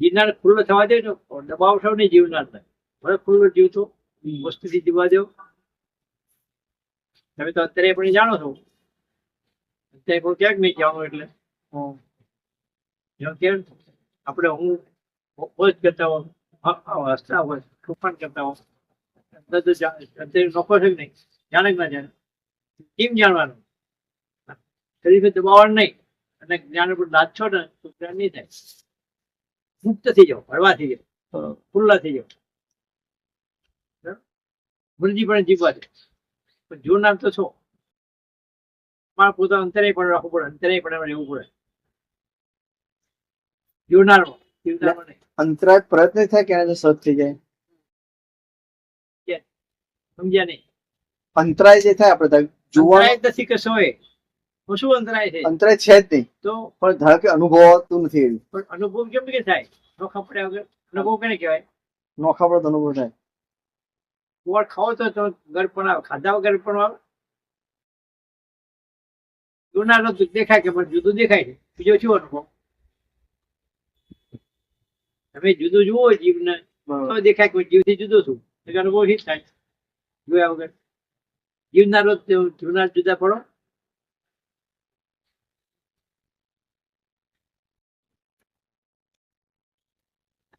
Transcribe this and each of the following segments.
ગિરનાર ખુલ્લો થવા દે તો દબાવશો નહીં જીવનાર ને ભલે ખુલ્લો જીવતો વસ્તુથી જીવવા દો. તમે તો અત્યારે પણ જાણો છો અત્યારે પણ ક્યાંક નહીં જવાનું એટલે કેમ આપણે હું પોસ્ટ કરતા હોય હસતા હોય તોફાન કરતા હોય અત્યારે નોખો છે નહીં જાણે કે ના જાણે કેમ જાણવાનું શરીર દબાવવાનું નહીં અને જ્ઞાન ઉપર લાદશો ને તો જ્ઞાન નહીં થાય. મુક્ત થઈ જાઓ, હળવા થઈ જાઓ, ખુલ્લા થઈ જાઓ, મરજી પણ જીવવા દે. પણ જોનાર તો છો તમારે પોતાનું અંતરે પણ રાખવું પડે, અંતરે પણ રહેવું પડે જોનારમાં જીવનારમાં નહીં. અંતરાય પ્રયત્ન થાય કે એનાથી સહજ થઈ જાય. સમજ્યા નહીં? અંતરાય જે થાય આપણે જોવાનું અંતરાય જ નથી કશો એ શું અંતરાય છે? અંતરાય છે જ નહીં તો પણ ધારો કે અનુભવાતું નથી એવું. પણ અનુભવ કેમ કે થાય? નોખા પડ્યા વગર અનુભવ કેને કહેવાય? નોખા પડે તો અનુભવ થાય. ગોળ ખાવો તો ગર પણ આવે, ખાધા વગર પણ આવે. જોનાર દેખાય કે પણ જુદું દેખાય છે, બીજો શું અનુભવ? તમે જુદું જુઓ જીવને તો દેખાય કે જીવથી જુદો છું, અનુભવ જ થાય જોયા વગર. જીવનાર જોનાર જુદા પડો.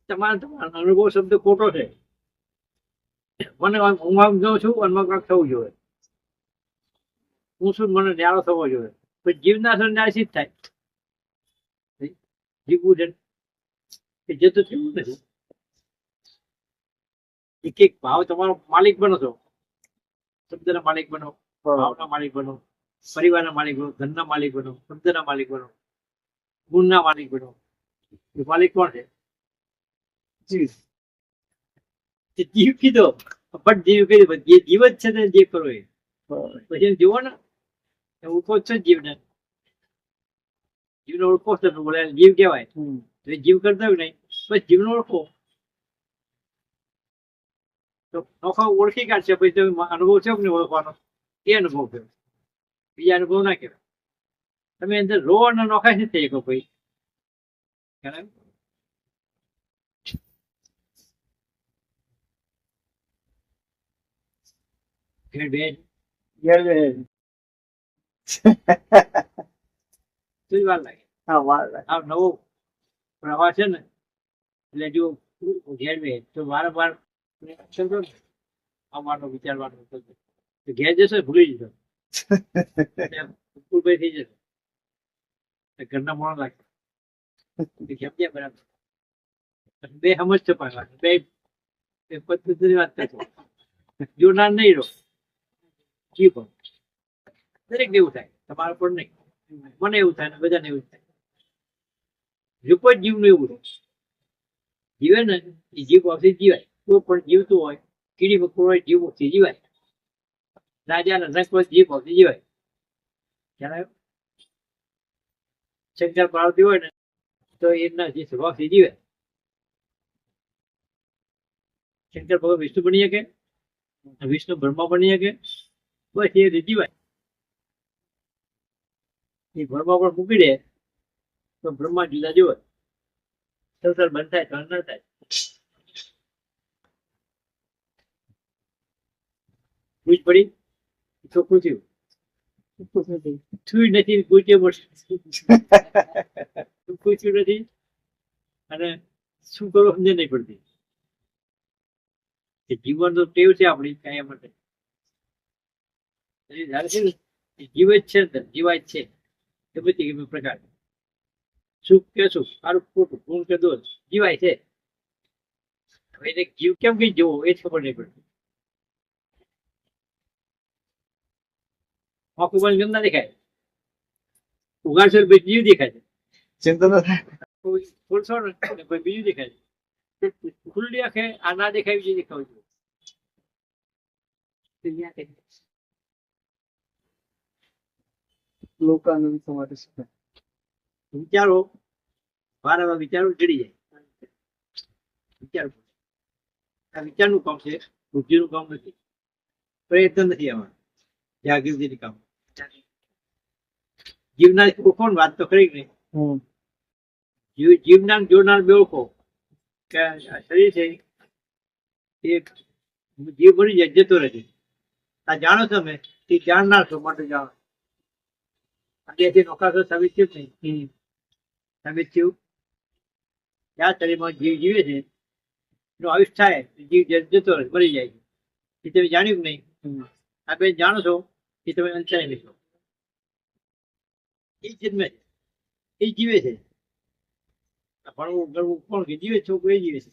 તમારો અનુભવ શબ્દ ખોટો છે. મને હું આમ જાઉં છું અનમાં કાંક થવું જોઈએ, હું શું મને ન્યારો થવો જોઈએ. પણ જીવનાર ન્યાસી જ થાય. જીવવું છે એ જતું થયું નથી. એક એક ભાવ તમારો માલિક બનો છો, શબ્દના માલિક બનો, ભાવના માલિક બનો, પરિવારના માલિક બનો, ધનના માલિક બનો, શબ્દના માલિક બનો, ગુણના માલિક બનો. એ માલિક કોણ છે? જીવ. જીવ કીધો પણ જીવ કીધું જે જીવ જ છે ને જે કરો એ પછી જુઓ ને ઓળખો છો જીવને. જીવને ઓળખો છો બોલે જીવ કહેવાય. જીવ કરતા હોય નહીં બસ જીવને ઓળખો તો નોખો ઓળખી કાઢશે. પછી તમે અનુભવ છે ને ઓળખવાનો એ અનુભવ કહેવાય, બીજા અનુભવ ના કહેવાય. તમે અંદર રો અને નોખા નથી થઈ શકો ભાઈ. વાર લાગે. આ નવો પ્રવાહ છે ને એટલે જો ઘેર બે તો વારંવાર આવવાનો વિચારવાનો ઘેર જશો ભૂલી જશો, ભાઈ થઈ જશે. ઘરના મોણ લાગે સમજ્યા બરાબર. બે સમજતો પણ બે પદ્ધતિની વાત કરશો. જોનાર નહીં રહો જી પણ દરેક ને એવું થાય, તમારે પણ નહીં. મને એવું થાય ને બધાને એવું થાય. રૂપ જ જીવનું એવું છે. જીવે ને એ જીવ ઓછી જીવાય. કોઈ પણ જીવતું હોય કીડી મકોડ હોય જીવ ઓછી જીવાય. રાજા ને નકવત જીવ ઓછી જીવાય. ખ્યાલ આવ્યો? શંકર પાર્વતી હોય ને તો એમના જે સ્વભાવથી જીવે. શંકર ભગવાન વિષ્ણુ બની શકે, વિષ્ણુ બ્રહ્મા બની શકે, બસ એ રીતે જીવાય. એ બ્રહ્મા પણ મૂકી દે તો બ્રહ્મા જુદા જોવે. સંસાર બંધ થાય તો ન થાય. પૂછ પડી ચોખ્ખું થયું. થયું નથી પૂછે પૂછ્યું નથી અને શું કરવું સમજે નહીં પડતી. જીવન તો ટેવ છે આપણી કાયમ માટે. જીવ જ છે જીવાય જ છે એ બધી પ્રકાર. સુખ કે સુખ, સારું ખોટું, ગુણ કે દોષ જીવાય છે. હવે એને જીવ કેમ કઈ જોવો એ જ ખબર નહીં પડતી. આંખું બંધ કેમ ના દેખાય? ઉગાડશો જીવ દેખાય છે. ચિંતા ન થાય. ખોલશો ને કોઈ બીજું દેખાય છે. ખુલ્લી આંખે આ ના દેખાય બીજું દેખાવું જોઈએ. લોકાનંદ સમાધિ શીખાય. વિચારો વારંવાર વિચારો ચડી જાય. વિચારો આ વિચારનું કામ છે, બુદ્ધિનું કામ નથી, પ્રયત્ન નથી. આમાં જાગૃતિનું કામ. જીવના કોણ વાત તો ખરી નહીં. જીવનાર જોનાર બે ઓળખો કે આ શરીર છે એ જીવ બની જાય જતો રહે છે. આ જાણો છો તમે તે જાણનાર છો માટે જાણો. આથી નોખા છો સાબિત થયું જ નહીં. સાબિત થયું આ શરીરમાં જીવ જીવે છે એનો આયુષ થાય જીવ જતો રહે મરી જાય છે. એ તમે જાણ્યું કે નહીં? આ બે જાણો છો એ તમે અંતરાય છો. એ જન્મે છે એ જીવે છે. ભણવું ગણવું કોણ કે જીવે છોકરો એ જીવે છે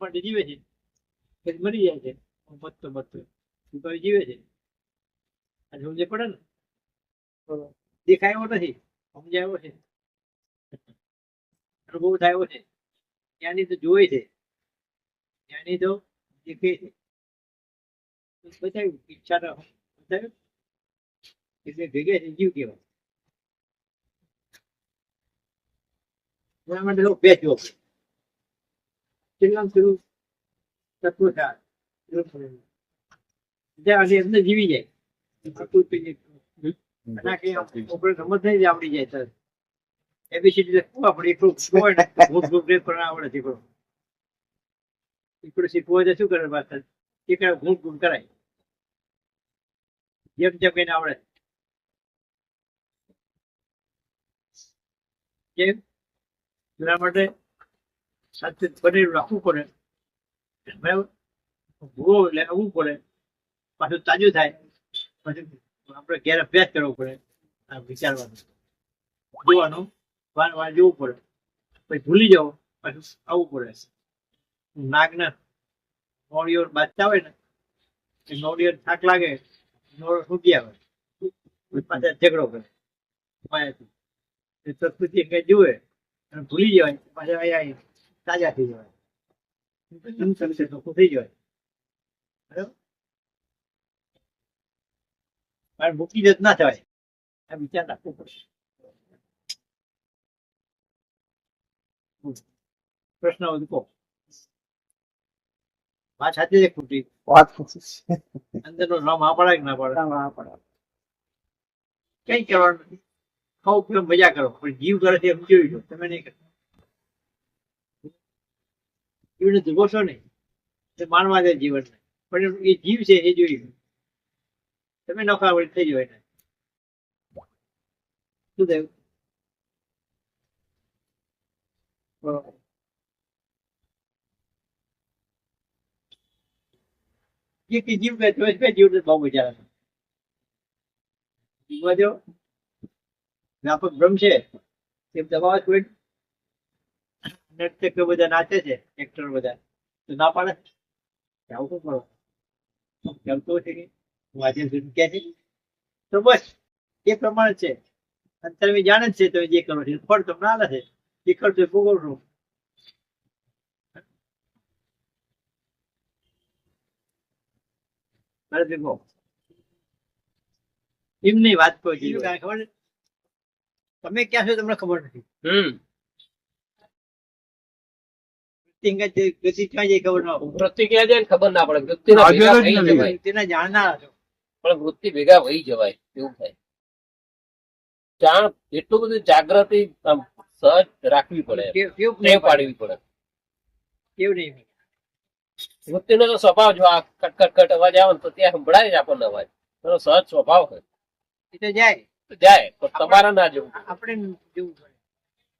માટે જીવે છે પછી મરી જાય છે. મરતો મરતો તો જીવે છે. આ સમજે પડે ને દેખાય એવો નથી સમજાય એવો છે અનુભવ થાય એવો છે. જ્ઞાની તો જોવે છે જ્ઞાની તો દેખે છે. બતાવ્યું ઈચ્છા તો બતાવ્યું એટલે ભેગા છે જીવ કહેવાય. એના માટે લોકો બેચો કેટલામ શરૂ તત્વ થાય અંદર જીવી જાય. રમત થઈ આવડી જાય સર એબીસીડી લખવા પડે એટલું આવડે દીકરો દીકરો શીખવો હોય તો શું કરે પાછળ એક ઘૂંટ ઘૂંટ કરાય જેમ જેમ એને આવડે કેમ એના માટે સાથે પનીર રાખવું પડે બરાબર. ભૂવો એટલે આવવું પડે પાછું તાજું થાય પછી આપણે ઘેર અભ્યાસ કરવો પડે. આ વિચારવાનું જોવાનું વાર વાર જોવું પડે પછી ભૂલી જાવ પાછું આવવું પડે. નાગને નોળીઓ બાજતા હોય ને એ નોળીઓ થાક લાગે નોળો ફૂટી આવે પાછા ઝઘડો કરે માયાથી સંસ્કૃતિ કઈ જુએ અને ભૂલી જવાય પાછા અહીંયા તાજા થઈ જવાય થઈ જવાય બરાબર. મારે મૂકી જત ના થવાય આ વિચાર રાખવો પડશે. પ્રશ્ન બધું કહો. વાત સાચી છે ખોટી? વાત સાચી છે. અંદર નો નામ આ પડે કે ના પડે? ના પડે. કઈ કરવાનું નથી. ખાઓ પીઓ મજા કરો પણ જીવ કરે છે એમ જોઈ લો. તમે નહીં કરતા જીવને દુભોશો નહીં તે માનવા દે જીવન પણ એ જીવ છે એ જોઈ લો. તમે નોખા વળી થઈ જાય એને શું થયું? જીવ કે જીવ બહુ મજા આવે. જીવવા દો વ્યાપક બ્રહ્મ છે એમ દબાવ કોઈ નર્તકો બધા નાચે છે એક્ટર બધા તો ના પાડે આવું શું કરો ગમતો છે કે હું આજે કે છે તો બસ એ પ્રમાણે છે. અને તમે જાણે જ છે તમે જે કરો છો ફળ તમને આલે છે એ કરશો એ ભોગવશો. એમની વાત કહી ખબર તમે ક્યાં છો તમને ખબર નથી. વૃત્તિ ક્યાં જાય ખબર ના પડે. વૃત્તિના જાણનાર છો પણ વૃત્તિ ભેગા વહી જવાય એવું થાય. જાણ એટલું બધું જાગૃતિ સહજ રાખવી પડે ટેવ પાડવી પડે. કેવું નહીં વૃત્તિનો તો સ્વભાવ જો આ કટ અવાજ આવે ને તો ત્યાં સંભળાય જ આપણને અવાજ. એનો સહજ સ્વભાવ હોય એ તો જાય જાય પણ તમારે ના જવું. આપણે જવું પડે.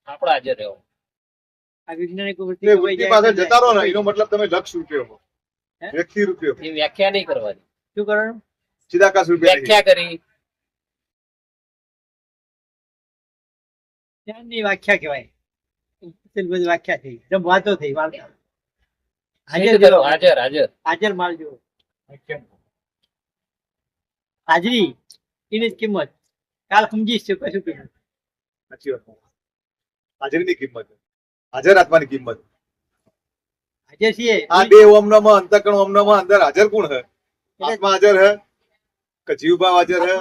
આપણે હાજર રહેવો. આ વૈજ્ઞાનિકો વૃત્તિ પાસે જતા રહો ને એનો મતલબ તમે લક્ષ રૂપિયો હો વ્યક્તિ રૂપિયો એ વ્યાખ્યા નહીં કરવાની. શું કરવાનું? ચિદાકાશ રૂપિયા વ્યાખ્યા કરી જ્ઞાનની વ્યાખ્યા કહેવાય. બધી વ્યાખ્યા થઈ વાતો થઈ વાર્તા. હાજર હાજર હાજર માલ જો હાજરી એની જ કિંમત કાલ સમજીશ છે કશું કિંમત. સાચી વાત. હાજરીની કિંમત હાજર આત્માની કિંમત. હાજર છીએ આ બે ઓમનામાં અંતકણ ઓમનામાં અંદર હાજર કોણ હે? આત્મા હાજર હે કે જીવભાવ હાજર હે?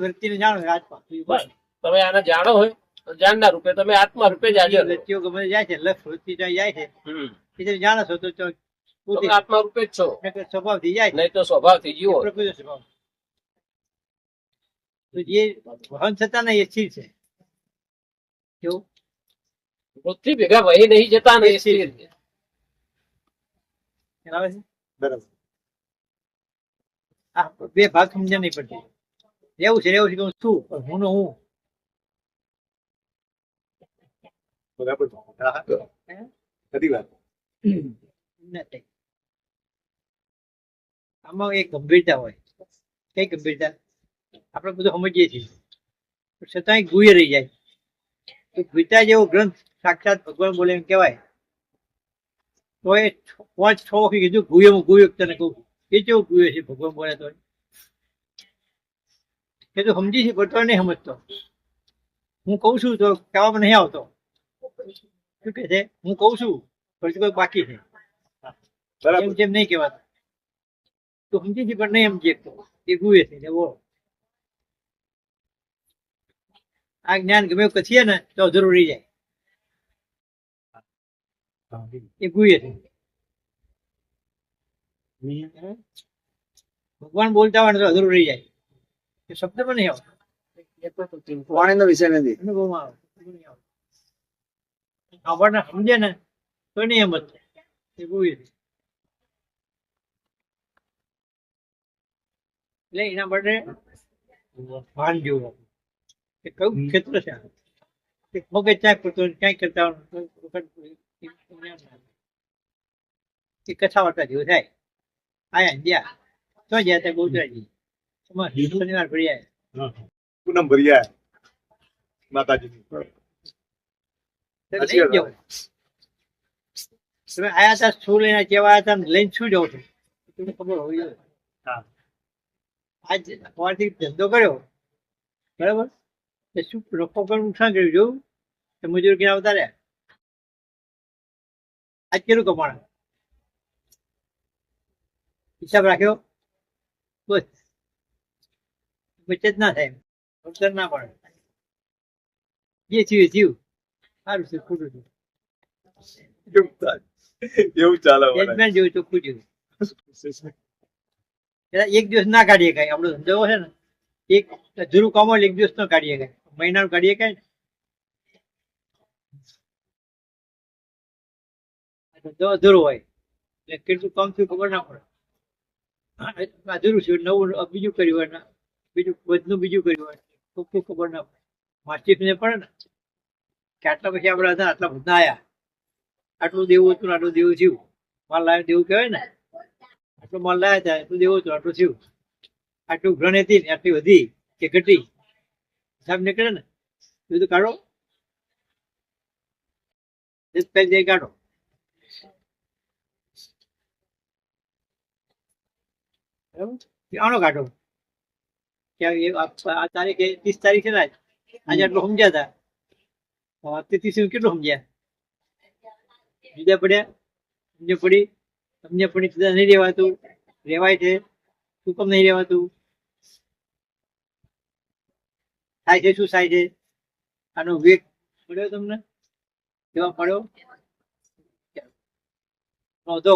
વ્યક્તિને જાણો આત્મા બસ તમે આને જાણો હોય તો જાણના રૂપે તમે આત્મા રૂપે જ હાજર. વ્યક્તિઓ ગમે જાય છે લક્ષ વૃત્તિ જાય છે એ તમે જાણો છો તો તમે આત્મા રૂપે જ છો. સ્વભાવ થી જાય નહીં તો સ્વભાવ થી જીવો. પ્રકૃતિ સ્વભાવ તો જે વહન થતા ને એ સ્થિર છે. કેવું? પૃથ્વી ભેગા વહી નહીં જતા ને એ સ્થિર છે. ખ્યાલ આવે છે? બરાબર. આ બે ભાગ સમજ્યા નહીં પડતી. રહેવું છે કે હું છું પણ હું નો હું. બરાબર. હા, હા. ખરી વાત. નથી. આમાં એક ગંભીરતા હોય. કઈ ગંભીરતા? આપણે બધું સમજીએ છીએ પણ છતાંય ગુહ્ય રહી જાય. તો ગીતા જેવો ગ્રંથ સાક્ષાત ભગવાન બોલે એમ કહેવાય તો એ 5-6 વખત કીધું ગુહ્યમાં ગુહ્ય તને કહું એ કેવું ગુહ્ય છે ભગવાન બોલે તો એ તો સમજી છે પણ તો નહીં સમજતો. હું કઉ છું તો કહેવામાં નહીં આવતો. શું કે છે? હું કઉ છું પણ કોઈ બાકી છે બરાબર. એમ જેમ નહીં કહેવાતું. તો સમજી છે પણ નહીં સમજી શકતો એ ગુહ્ય છે. એવો આ જ્ઞાન ગમે એવું કથીએ ને તો અધૂરું રહી જાય. એ ગુહ્ય છે. ભગવાન બોલતા હોય ને તો અધૂરું રહી જાય. એ શબ્દમાં નહીં આવતો. વાણીનો વિષય નથી. અનુભવમાં આવે. નહીં આવતો. આપણને સમજે ને તો નહીં સમજતો. એ ગુહ્ય છે. એટલે એના માટે ભાન જોવું કે કયું ક્ષેત્ર છે આ? એક મગજ ચાક કરતો ક્યાંય કરતા એ કથા વાર્તા જેવું થાય. આયા ગયા તો ગયા ત્યાં ગોજરાજી એમાં શનિવાર ફરી આવ્યા. પૂનમ ભર્યા માતાજીની. લઈ જાઓ. તમે આયા હતા શું લઈને કેવા આવ્યા હતા લઈને શું જાવ છો તમને ખબર હોવી જોઈએ. હા. આજ સવારથી ધંધો કર્યો બરાબર એ શું નફો પર નુકસાન કર્યું જોયું તો મજૂર ક્યાં આવતા રહ્યા. આજ કેટલું કમાણા હિસાબ રાખ્યો બસ બચત ના થાય નુકસાન ના પડે. જે થયું એ થયું. સારું છે ખોટું છે એવું થાય. એવું ચાલે મને. યજમાન જેવું ચોખ્ખું જેવું. એટલે એક દિવસ ના કાઢીએ કાંઈ આપણો ધંધો છે ને એક અધૂરું કામ હોય એક દિવસ ન કાઢીએ કાંઈ મહિનાનું કાઢીએ કાંઈ ને ધંધો અધૂરો હોય એટલે કેટલું કામ થયું ખબર ના પડે. અધૂરું છે નવું બીજું કર્યું હોય ને બીજું બધું બીજું કર્યું હોય ચોખ્ખું ખબર ના પડે. માસ્ટિફને પડે ને કે આટલા પછી આપણે હતા આટલા બધા આવ્યા આટલું દેવું હતું ને આટલું દેવું થયું. માલ લાવ્યો દેવું કહેવાય ને. આટલું માલ લાવ્યા હતા એટલું દેવું હતું આટલું થયું. આટલું ઘણ હતી ને આટલી વધી કે ઘટી હિસાબ નીકળે ને બધું કાઢો પહેલી કાઢો. આનો કાઢો કે આ તારીખે 30 તારીખ છે ને આજે આટલું સમજ્યા હતા 30 કેટલું સમજ્યા જુદા પડ્યા સમજે પડી જુદા નહીં રહેવાતું રહેવાય છે શું કેમ નહીં રહેવાતું થાય છે શું થાય છે આનો વેગ મળ્યો તમને કેવા મળ્યો નહોતો.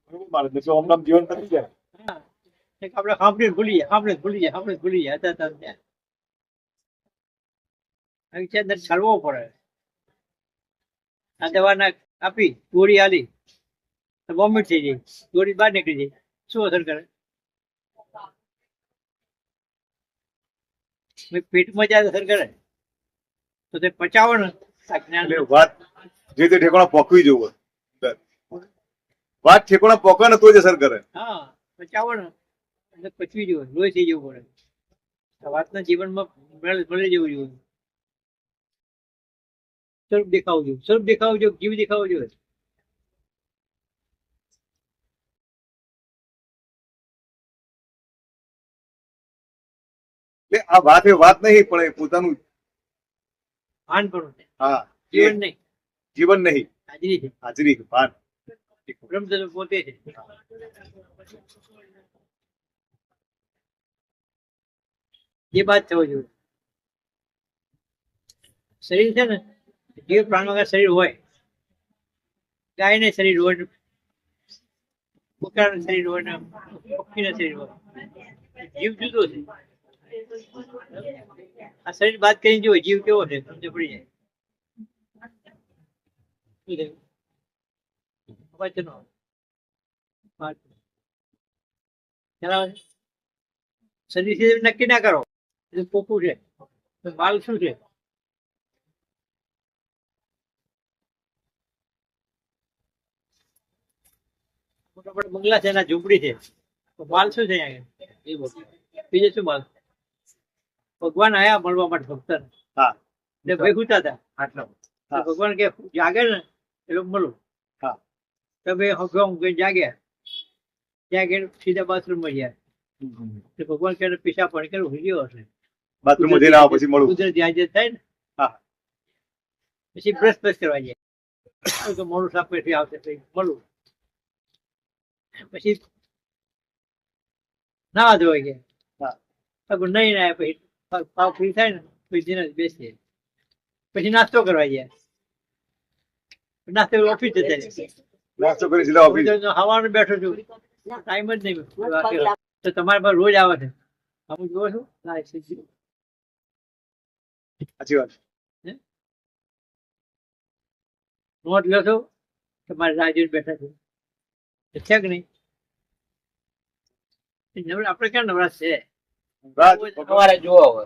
બરોબર મારે તો હમણાં જીવન પતી જાય. હા આપણે સાંભળીને ભૂલી જાય હતા ત્યાં આવી છે અંદર છાળવો પડે. આ દવા ના આપી ગોળી આલી વોમિટ થઈ જાય ગોળી બહાર નીકળી જાય શું અસર કરે પેટમાં જાય અસર કરે તો તે પચાવો ને આ જ્ઞાન એટલે વાત જે તે ઠેકાણા પોકવી જોવે. વાત ઠેકાણા પોકે ને તો જ અસર કરે. હા પચાવો ને એટલે પચવી જવું લોહી થઈ જવું પડે. આ વાતના જીવનમાં મળી જવું જોઈએ. સ્વરૂપ દેખાવું જોઈએ જીવ દેખાવું જોઈએ. એટલે આ વાત એ વાત નહીં પણ એ પોતાનું ભાન પણ હા જીવન નહીં જીવન નહીં હાજરી છે. હાજરી ભાન. બ્રહ્મ સ્વરૂપ પોતે છે. એ વાત થવો જોઈએ. શરીર છે ને જીવ પ્રાણ વગર શરીર હોય ગાય ને શરીર હોય બકરાનું શરીર હોય ને પક્ષીનું શરીર હોય, જીવ જુદો છે. આ શરીર બાદ કરીને જો જીવ કેવો છે સમજ પડી જાય. શું થયું? વચનો વાત. ખ્યાલ આવે છે? શરીર થી નક્કી ના કરો એ પોપું છે તો માલ શું છે. મોટા મોટા બંગલા છે એના ઝૂંપડી છે તો માલ શું છે અહીંયા? એ બધું બીજું શું માલ? ભગવાન આયા મળવા માટે ભક્ત હા. એટલે ભાઈ ગુતા હતા આટલો તો ભગવાન કે જાગે ને એટલે મળું. હા. તો ભાઈ હગવા જાગ્યા ત્યાં ગયા સીધા બાથરૂમમાં ગયા તો ભગવાન કે પીસા પાણી કરે હુજ્યો હશે. બાથરૂમમાં જઈને આવો પછી મળું. કુદરતી હાજર થાય ને હા. પછી બ્રશ બ્રશ કરવા જાય તો મોડું સાફ પછી આવશે પછી મળું. પછી નાવા ધોવાઈ ગયા. નહીં ના પછી પાવ ફ્રી થાય ને પછી દિન બેસીએ પછી નાસ્તો કરવા ગયા. નાસ્તો ઓફિસ જતા રહ્યા. નાસ્તો કરી સીધા ઓફિસ. હવાનું બેઠો છું ટાઈમ જ નહીં તો તમારે પાસે રોજ આવે છે હું જોઉં છું. સાચી વાત. નોટ લો છો તમારે રાજુ બેઠા છો છે કે નહીં? આપણે ક્યાં નવરાશ છે? રાજ તમારે જોવો હવે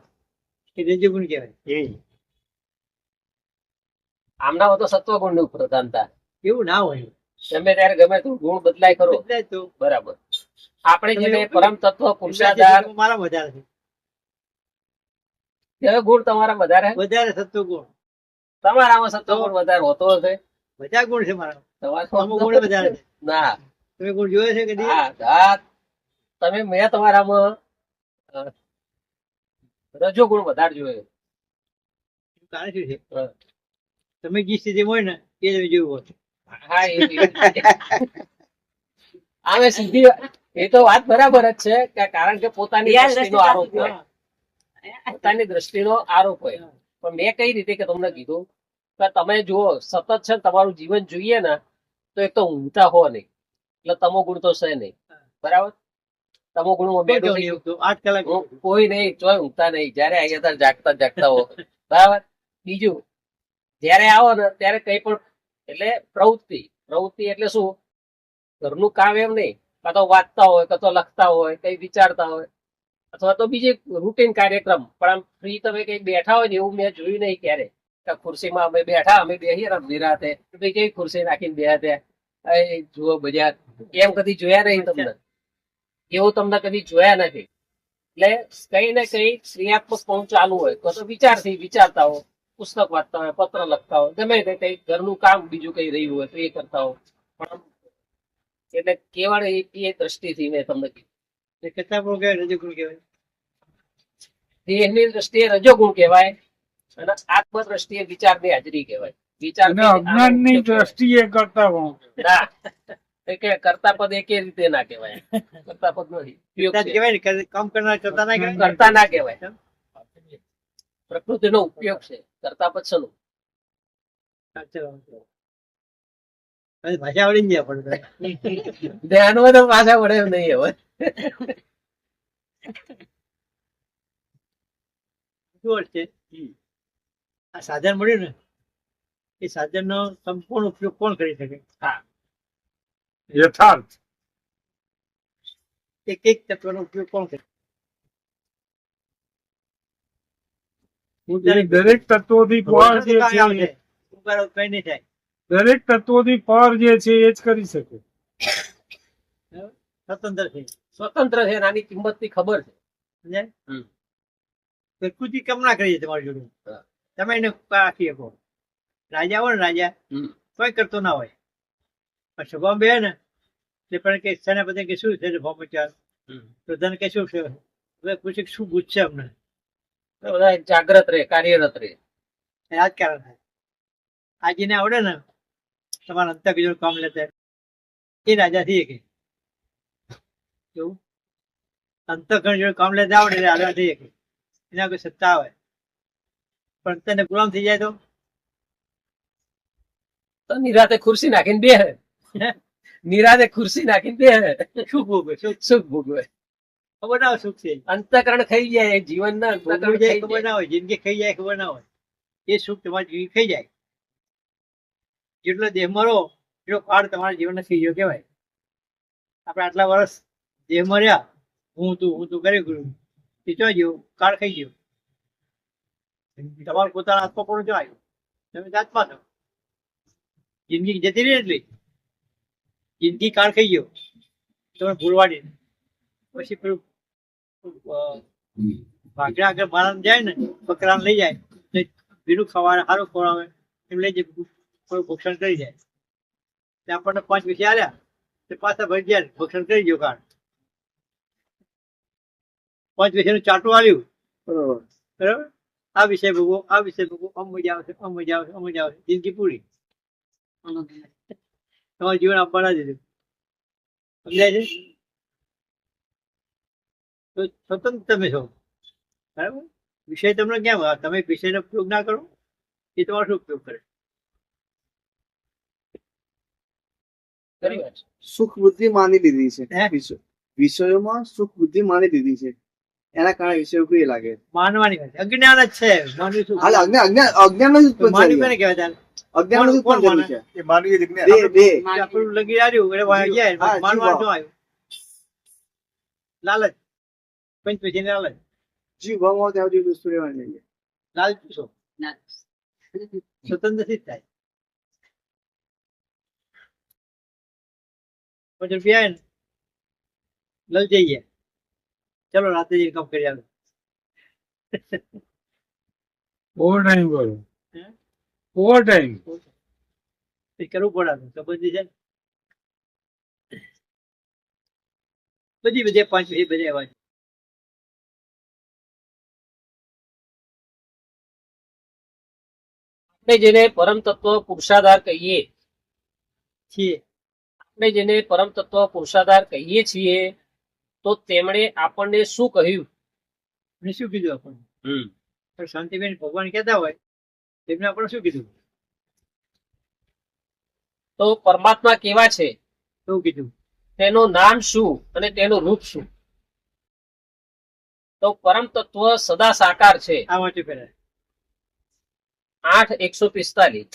કે રજોગુણ કહેવાય. આમના તો સત્વગુણ ની પ્રધાનતા. એવું ના હોય. ગમે ત્યારે ગમે તો ગુણ બદલાય ખરો. બદલાય તો બરાબર. આપણે જેને પરમ તત્વ પુરુષાર્થ મારા વધારે છે. કયો ગુણ તમારા વધારે? વધારે સત્વ ગુણ તમારામાં સત્વગુણ વધારે હોતો હશે. બધા ગુણ છે મારા. અમુક તમારા ગુણ વધારે છે. ના. તમે ગુણ જોયો છે કે નહીં? હા, હા. તમે મેં તમારામાં રજો ગુણ વધારે જોયો. કારણ શું છે? હા. તમે જે સ્થિતિ હોય ને એ તમે જોયું હોય. હા, આમે સીધી એ તો વાત બરાબર જ છે કે કારણ કે પોતાની દ્રષ્ટિનો આરોપ હોય. પોતાની દ્રષ્ટિનો આરોપ હોય. પણ મેં કઈ રીતે કે તમને કીધું કે તમે જુઓ સતત છે ને તમારું જીવન જોઈએ ને તો એક તો ઊંઘતા હો નહીં એટલે તમો ગુણ તો છે નહીં. બરાબર. તમો ગુણમાં બે કેવું નહીં ઊંઘતો? 8 કલાક કોઈ નહીં તોય ઊંઘતા નહીં. જયારે અહીંયા ત્યારે જાગતા જાગતા હો. બરાબર. બીજું જયારે આવો ને ત્યારે કઈ પણ એટલે પ્રવૃત્તિ એટલે શું? ઘરનું કામ એમ નહીં, કાં તો વાંચતા હોય, કાં તો લખતા હોય, કઈ વિચારતા હોય અથવા તો બીજી રૂટીન કાર્યક્રમ. પણ આમ ફ્રી તમે કઈ બેઠા હોય ને એવું મેં જોયું નહીં ક્યારે. ખુરશીમાં અમે બેઠા અમે બેસીએ ને નિરાતે ભાઈ કેવી ખુરશી નાખીને બેઠા જુઓ બધા એમ કદી જોયા નહીં તમને. એવું તમને કદી જોયા નથી. એટલે કઈ ને કઈ ક્રિયાત્મક પણ ચાલુ હોય, કાં તો વિચારતા હોય, પુસ્તક વાંચતા હોય, પત્ર લખતા હોય, ગમે તે કઈ ઘરનું કામ બીજું કઈ રહ્યું હોય તો એ કરતા હોય. પણ એટલે કેવળ એ દ્રષ્ટિથી મેં તમને કીધું. કેટલા પણ કહેવાય રજોગુણ કહેવાય. દેહની દ્રષ્ટિએ રજોગુણ કહેવાય અને આત્મ દ્રષ્ટિએ વિચારની હાજરી કહેવાય. વિચાર અજ્ઞાનની દ્રષ્ટિએ કરતા હોઉં. ના એ કે કરતા પદ એકે રીતે ના કહેવાય. કરતા પદ નથી ઉપયોગ છે. કહેવાય ને કામ કરનાર કરતા ના કહેવાય. કરતા ના કહેવાય. પ્રકૃતિનો ઉપયોગ છે. કરતા પદ શેનું? હવે ભાષા આવડી જ જાય પડે. ધ્યાનમાં તો પાછા વડે એમ નહીં હવે. શું અર્થ છે? આ સાધન મળ્યું ને એ સાધનનો સંપૂર્ણ ઉપયોગ કોણ કરી શકે? યથાર્થ એક એક તત્વનો ઉપયોગ કોણ કરે? એ દરેક તત્વોથી પર જે છે કઈ નહીં થાય. દરેક તત્વોથી પર જે છે એ જ કરી શકે. સ્વતંત્ર છે. સ્વતંત્ર છે. નાની કિંમત ની ખબર છે. સમજાય? હમ. પ્રકૃતિ કેમ ના કરી છે તમારી જોડે? હા. તમે એને રાખી શકો. રાજા હોય ને રાજા કોઈ કરતો ના હોય પણ સભામાં બે ને તે પણ કે સેનાપતિ કે શું છે ભૌમચાર પ્રધાન કે શું છે હવે પૂછે શું પૂછશે અમને બધા જાગ્રત રહે, કાર્યરત રહે. આ જ કારણ થાય. આજીને આવડે ને તમારા અંતક જોડે કામ લેતા એ રાજા થઈ શકે. કેવું અંતકરણ જોડે કામ લેતા આવડે એટલે રાજા થઈ શકે. એના કોઈ સત્તા આવે પણ તને ગુલામ થઈ જાય તો તો નિરાતે ખુરશી નાખીને બેસે. નિરાને ખુરશી નાખીને બે સુખ ભોગવે સુખ સુખ ભોગવે. ખબર ના હોય સુખ છે અંતઃકરણ ખાઈ જાય જીવનના અંતઃકરણ ભોગવી જાય ખાઈ ખબર જાય. ના હોય જિંદગી ખાઈ જાય ખબર ના હોય એ સુખ તમારી જિંદગી ખાઈ જાય જેટલો દેહ મરો એટલો કાળ તમારા જીવનને થઈ ગયો કહેવાય. આપણે આટલા વર્ષ દેહ મર્યા હું તું કરી ગયું એ ચો ગયો કાળ ખાઈ ગયો. તમારું પોતાના આત્મા પણ જો આવ્યું તમે આત્મા છો જિંદગી જતી રહી એટલી જિંદગી કાળ ખાઈ ગયો તમે ભૂલવાડી પછી પેલું ભાગડા આગળ મારા જાય ને બકરાને લઈ જાય ભીનું ખવાડે સારું ખવડાવે એમ લઈ જાય થોડું ભક્ષણ કરી જાય તે આપણને 5 વિષય આવ્યા તે પાછા ભરી જાય ભક્ષણ કરી ગયો કાળ 5 વિષયનું ચાટું આવ્યું બરોબર. બરાબર આ વિષય ભોગવો આ વિષય ભોગવો આમ મજા આવશે આમ મજા આવશે આમ મજા આવશે જિંદગી પૂરી તમારું જીવન આપવાના દીધું સમજાય છે તો સ્વતંત્ર તમે છો બરાબર વિષય તમને કેમ તમે વિષયનો ઉપયોગ ના કરો એ તમારો શું ઉપયોગ કરે ખરી વાત છે. સુખ બુદ્ધિ માની લીધી છે હે? વિષયોમાં સુખ બુદ્ધિ માની લીધી છે એના કારણે વિષયો પ્રિય લાગે. માનવાની વાત છે. અજ્ઞાન જ છે માનવી શું હાલ અજ્ઞાન જ ઉત્પન્ન માનવી કરી કોને કહેવાય તારે? અજ્ઞાન જ કોણ ઉત્પન્ન માને? કર્યું છે. એ માનવીય જિજ્ઞાસા. બે આપણું લગી આવ્યું એટલે વાંહે જાય હા, માનવાનું જીવ શું આવ્યું લાલચ પંચ પછી લાલચ જીવ ભાવમાં ત્યાં સુધી વસ્તુ રહેવાની નહીં. લાલચ શું સ્વતંત્ર થી જ થાય પછી રૂપિયા આવે ને લલ જઈએ ચલો રાતે જઈને કામ કરી આવે ઓવર ટાઈમ કરો હે? Over time. એ કરવું પડે સંબંધી છે ને. બધી બધી 5 વિષય બધા એવા છે આપણે જેને પરમ તત્વ પુરુષાધાર કહીએ છીએ આપણે જેને પરમ તત્વ પુરુષાધાર કહીએ છીએ તો તેમણે આપણને શું કહ્યું? મેં શું કીધું આપણને પણ શાંતિબેન ભગવાન કહેતા હોય તેમને આપણે શું કીધું તો પરમાત્મા કેવા છે, શું કીધું તેનું નામ શું અને તેનું રૂપ શું? તો પરમ તત્વ સદા સાકાર છે. આ વાંચ્યું પેલા 8:145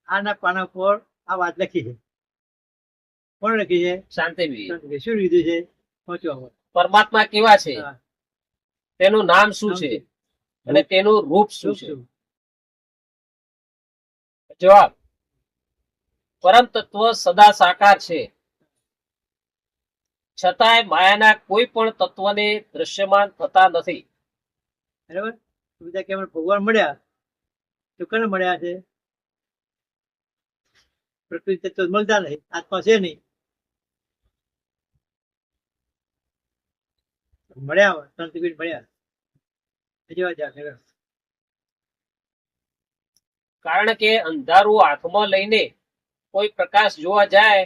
આના પાના પર આ વાત લખી છે કોણ લખી છે શાંતિવી. શું લીધું છે વાંચો આવો પરમાત્મા કેવા છે, હા. તેનું નામ શું છે અને તેનું રૂપ શું છે? જવાબ પરમ તત્વ સદા સાકાર છે છતાંય માયાના કોઈ પણ તત્વને દ્રશ્યમાન થતા નથી. બરાબર બધા કેમ ભગવાન મળ્યા તો કોને મળ્યા છે પ્રકૃતિ તત્વ મળતા નહીં આત્મા છે નહીં મળ્યા શાંતિબેન મળ્યા બીજી વાત જાણે કારણ કે અંધારું હાથમાં લઈને કોઈ પ્રકાશ જોવા જાય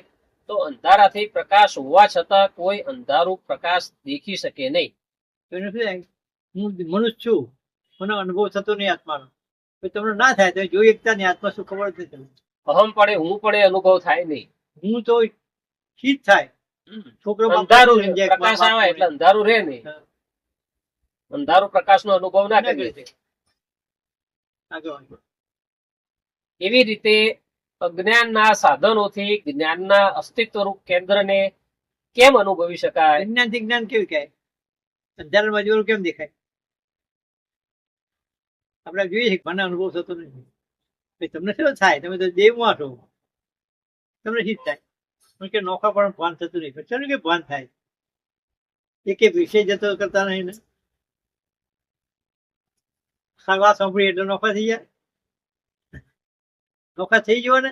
તો અંધારાથી પ્રકાશ હોવા છતાં કોઈ અંધારું પ્રકાશ દેખી શકે નહીં. તો એને શું થાય હું મનુષ્ય છું મને અનુભવ થતો નહીં આત્માનો તો તમને ના થાય તો જોઈ એકતા નહીં આત્મા શું ખબર જ નહીં તમને અહમ પડે હું પડે અનુભવ થાય નહીં. હું તો શીત થાય છોકરો અંધારું પ્રકાશ આવે એટલે અંધારું રહે નહીં. હા. અંધારું પ્રકાશનો અનુભવ ના કરી શકે. આગળ એવી રીતે અજ્ઞાનના સાધનોથી જ્ઞાનના અસ્તિત્વરૂપ કેન્દ્રને કેમ અનુભવી શકાય? વિજ્ઞાન થી જ્ઞાન કેવું કહેવાય અંધારામાં જોવાનું કેમ દેખાય આપણે જોઈએ છીએ મને અનુભવ થતો નથી ભાઈ તમને શું થાય તમે તો દેવમાં છો તમને શી થાય પણ કે નોખા પણ ભાન થતું નહીં ચાલો કે ભાન થાય એક વિષય જતો કરતા નહીં ને વાત સાંભળી એટલે નોખા થઈ જાય નોખા થઈ જવો ને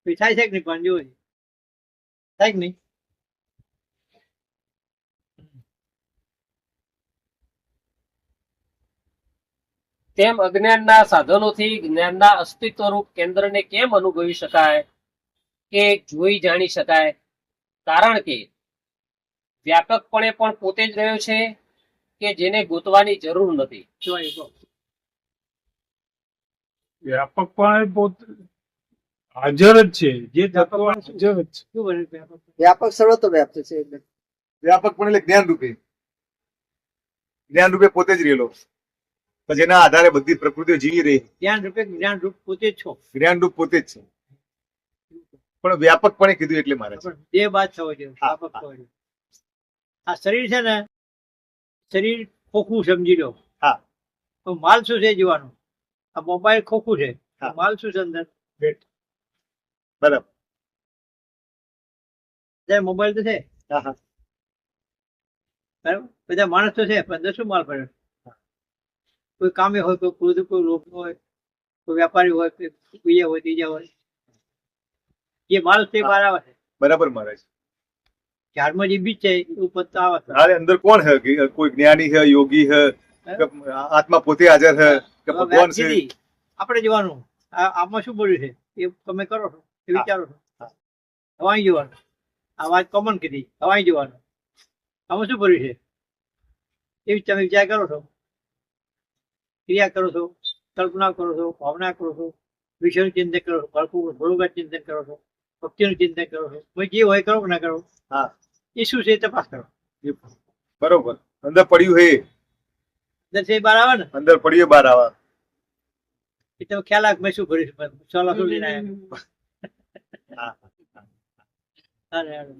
પછી થાય છે કે નહીં પણ જોવું થાય કે નહીં તેમ અજ્ઞાનના સાધનોથી જ્ઞાનના અસ્તિત્વરૂપ કેન્દ્રને કેમ અનુભવી શકાય કે જોઈ જાણી શકાય? કારણ કે વ્યાપકપણે પણ પોતે જ રહ્યો છે કે જેને ગોતવાની જરૂર નથી. જોવાય કહો વ્યાપકપણે પોતે હાજર જ છે જે તત્વો હાજર જ છે. શું બને વ્યાપક? વ્યાપક સર્વત્ર વ્યાપ્ત છે એટલે વ્યાપક પણ એટલે જ્ઞાન રૂપે. જ્ઞાન રૂપે પોતે જ રહેલો. પછી એના આધારે બધી પ્રકૃતિઓ જીવી રહી. જ્ઞાન રૂપે જ્ઞાન રૂપ પોતે જ છો. જ્ઞાન રૂપ પોતે જ છે. પણ વ્યાપકપણે કીધું એટલે મારે છે. પણ બે બાદ થવો જોઈએ. હા, વ્યાપક થવો જોઈએ. આ શરીર છે ને, શરીર ખોખું સમજી લો. હા. તો માલ શું છે જીવાનું? આ મોબાઈલ ખોખું છે. હા. માલ શું છે અંદર? બરાબર. મોબાઈલ તો છે. હા, હા. બરાબર. બધા માણસ તો છે, પણ અંદર શું માલ પડ્યો? કોઈ કામે હોય, કોઈ ક્રોધ, કોઈ લોભ હોય, કોઈ વેપારી હોય, કોઈ બીજા હોય, ત્રીજા હોય. જે માલ તે બહાર આવે છે. બરાબર મારે છે. ઝાડમાં જે બીજ છે એવું પત્તા આવે છે. હાલે અંદર કોણ હે? કે કોઈ જ્ઞાની હે, યોગી હે, કે આત્મા પોતે હાજર હે, કે હવે ભગવાન વાત છે? કીધી. આપણે જોવાનું આમાં શું બોલ્યું છે એ તમે કરો છો, એ વિચારો છો. હા. હવાઈ જોવાનું. આ વાત કોમન કીધી. હવાઈ જોવાનું. આમાં શું બોલ્યું છે એ તમે વિચાર કરો છો, ક્રિયા કરો છો, કલ્પના કરો છો, ભાવના કરો છો, વિષયનું ચિંતન કરો છો, ભળું ચિંતન કરો છો, ભક્તિનું ચિંતન કરો છો. કોઈ જે હોય કરો કે ના કરો. હા. એ શું છે એ તપાસ કરો. બરોબર. અંદર પડ્યું હે, અંદર છે એ બહાર આવે ને અંદર પડ્યું બહાર આવે. એ તમે ખ્યાલ આવે કે મેં શું ભર્યું છે, ચાલો શું લઈને આવ્યા. હા. અરે, અરે.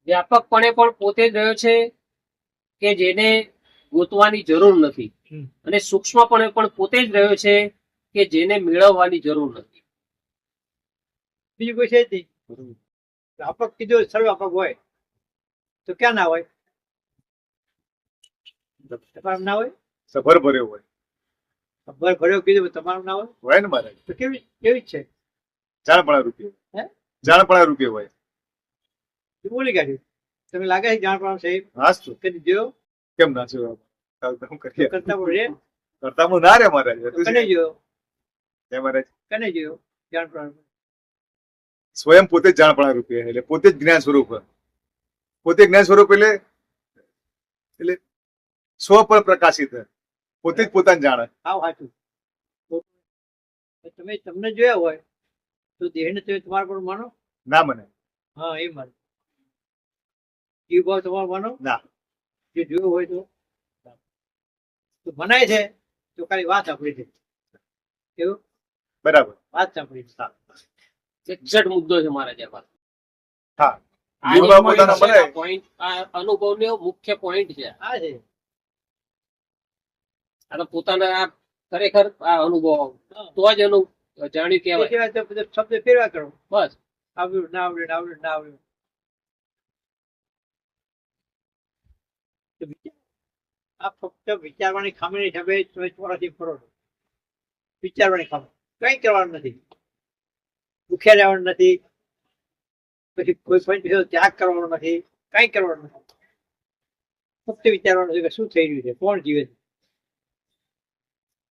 વ્યાપકપણે પણ પોતે જ રહ્યો છે કે જેને ગોતવાની જરૂર નથી, હમ. અને સૂક્ષ્મપણે પણ પોતે જ રહ્યો છે કે જેને મેળવવાની જરૂર નથી. બીજું કોઈ છે જ નહીં. વ્યાપક કીધું સર્વવ્યાપક હોય તો ક્યાં ના હોય? તમારું ના હોય? સફર ભર્યો હોય. ખબર ભર્યો કીધું તમારું ના હોય હોય ને મારે. તો કેવી કેવી જ છે? જાણપણા રૂપે. હે? જાણપણા રૂપે હોય. એ બોલી કાઢ્યું. તમે લાગે છે જાણ પાડો સાહેબ હાસ તો કદી જોયો કેમ ના છે? હું કરીએ કરતા બોલે કરતા ના રે મારે. કને જોયો? મારે કને જોયો જાણ પાડો? સ્વયં પોતે જ જાણપણા રૂપે, એટલે પોતે જ જ્ઞાન સ્વરૂપ. પોતે જ્ઞાન સ્વરૂપ એટલે એટલે સ્વ પર પ્રકાશિત. પોતે જ પોતાને જાણે. આવ સાચું. તમે તમને જોયા હોય તો દેહને તમે તમારા પર માનો? ના મને. હા એ માનો. જીવ ભાવ તમારો માનો? ના. જે જોયું હોય તો મનાય છે તો ખાલી વાત સાંભળી છે. કેવું? બરાબર. વાત સાંભળી છે. એક્ઝેક્ટ મુદ્દો છે મારા જ્યાં પાસે. હા. આ જીવભાવ પોતાનો મનાય. point, આ અનુભવનો મુખ્ય પોઈન્ટ છે. આ છે. આ તો પોતાના આ ખરેખર આ અનુભવ તો જ એનું જાણ્યું એ કહેવાય. સિવાય તો બધા શબ્દ ફેરવા કરો. બસ આવ્યું ના આવ્યું, આવ્યું ના આવ્યું. તો આ ફક્ત વિચારવાની ખામીની હિસાબે તમે ચોરાથી ફરો છો. વિચારવાની ખામી કઈ કરવાનું નથી. ભૂખ્યા રહેવાનું નથી. પછી કોઈ પણ ત્યાગ કરવાનો નથી. કઈ કરવાનું નથી. ફક્ત વિચારવાનું છે કે શું થઈ રહ્યું છે, કોણ જીવે છે.